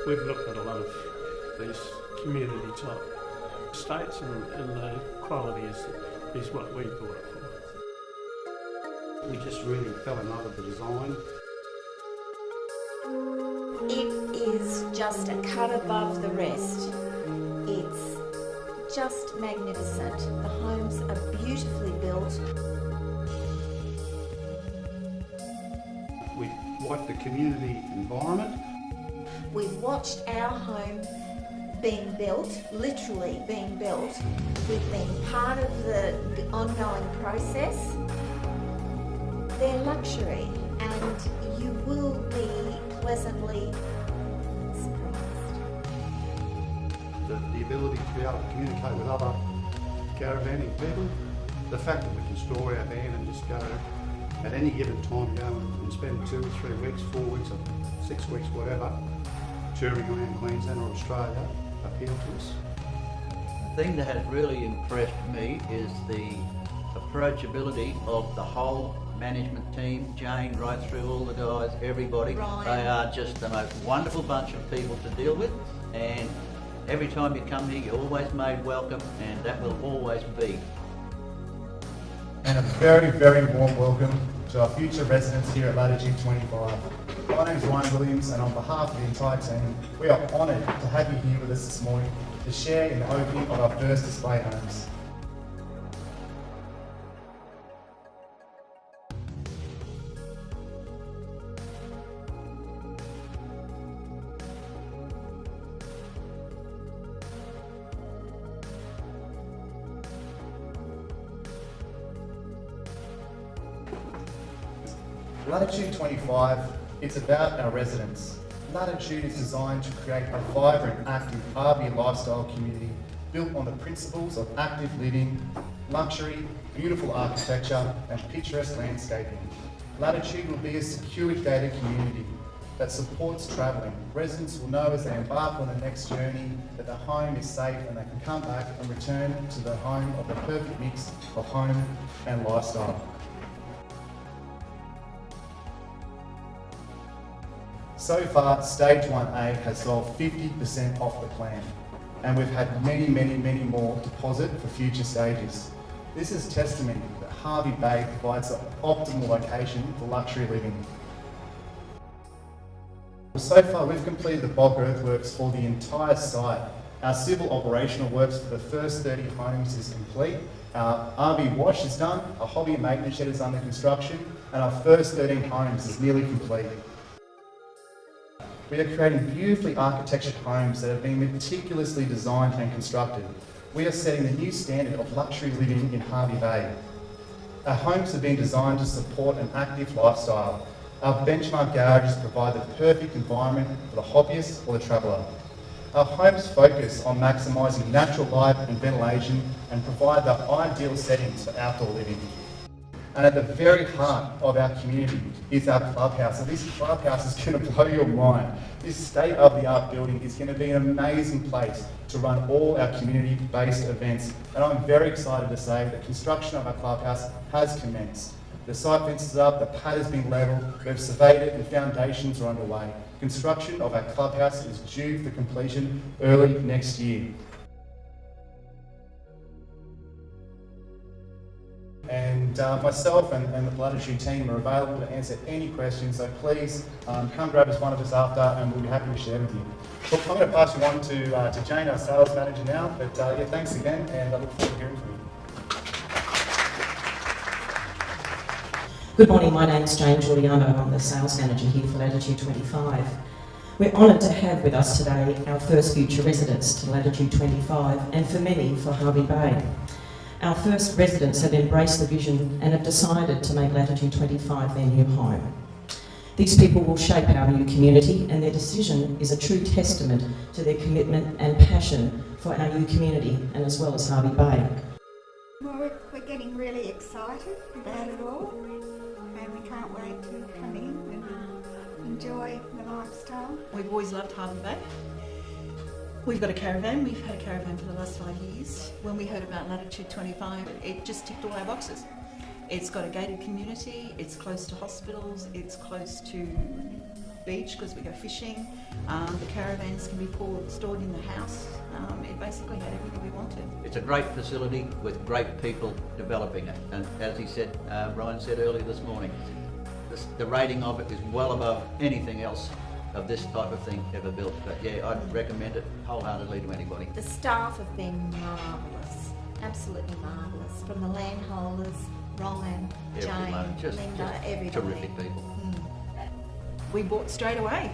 We've looked at a lot of these community type estates and the quality is what we bought it for. We just really fell in love with the design. It is just a cut above the rest. It's just magnificent. The homes are beautifully built. We like the community environment. We've watched our home being built, literally being built. We've been part of the ongoing process. They're luxury, and you will be pleasantly surprised. The ability to be able to communicate with other caravanning people. The fact that we can store our van and just go at any given time, go and spend 2 or 3 weeks, 4 weeks or 6 weeks, whatever, touring around Queensland or Australia, appeal to us. The thing that has really impressed me is the approachability of the whole management team, Jane, right through all the guys, everybody. Ryan. They are just the most wonderful bunch of people to deal with, and every time you come here you're always made welcome, and that will always be. And a very, very warm welcome to our future residents here at Latitude25. My name is Ryan Williams, and on behalf of the entire team, we are honoured to have you here with us this morning to share in the opening of our first display homes. Latitude25, it's about our residents. Latitude is designed to create a vibrant, active RV lifestyle community built on the principles of active living, luxury, beautiful architecture and picturesque landscaping. Latitude will be a securely gated community that supports travelling. Residents will know as they embark on the next journey that the home is safe and they can come back and return to the home of the perfect mix of home and lifestyle. So far, Stage 1A has sold 50% off the plan, and we've had many more deposit for future stages. This is testimony that Hervey Bay provides an optimal location for luxury living. So far, we've completed the bulk earthworks for the entire site. Our civil operational works for the first 30 homes is complete. Our RV wash is done, our hobby and maintenance shed is under construction, and our first 13 homes is nearly complete. We are creating beautifully architectured homes that have been meticulously designed and constructed. We are setting the new standard of luxury living in Hervey Bay. Our homes have been designed to support an active lifestyle. Our benchmark garages provide the perfect environment for the hobbyist or the traveller. Our homes focus on maximising natural light and ventilation and provide the ideal settings for outdoor living. And at the very heart of our community is our clubhouse. And this clubhouse is going to blow your mind. This state-of-the-art building is going to be an amazing place to run all our community-based events. And I'm very excited to say that construction of our clubhouse has commenced. The site fence is up, the pad has been levelled, we've surveyed it and foundations are underway. Construction of our clubhouse is due for completion early next year. And myself and the Latitude team are available to answer any questions, so please come grab us, one of us after, and we'll be happy to share with you. Look, I'm going to pass you on to Jane, our sales manager now, but yeah, thanks again, and I look forward to hearing from you. Good morning, my name's Jane Giuliano. I'm the sales manager here for Latitude25. We're honoured to have with us today our first future residents to Latitude25, and for many for Hervey Bay. Our first residents have embraced the vision and have decided to make Latitude25 their new home. These people will shape our new community, and their decision is a true testament to their commitment and passion for our new community, and as well as Hervey Bay. Well, we're getting really excited about it all, and we can't wait to come in and enjoy the lifestyle. We've always loved Hervey Bay. We've got a caravan. We've had a caravan for the last 5 years. When we heard about Latitude25, it just ticked all our boxes. It's got a gated community, it's close to hospitals, it's close to beach because we go fishing. The caravans can be stored in the house. It basically had everything we wanted. It's a great facility with great people developing it. And as he said, Brian said earlier this morning, the rating of it is well above anything else of this type of thing ever built. But yeah, I'd recommend it wholeheartedly to anybody. The staff have been marvellous, absolutely marvellous, from the landholders, Ryan, Everyone, Jane, just Linda, everybody. terrific people. We bought straight away.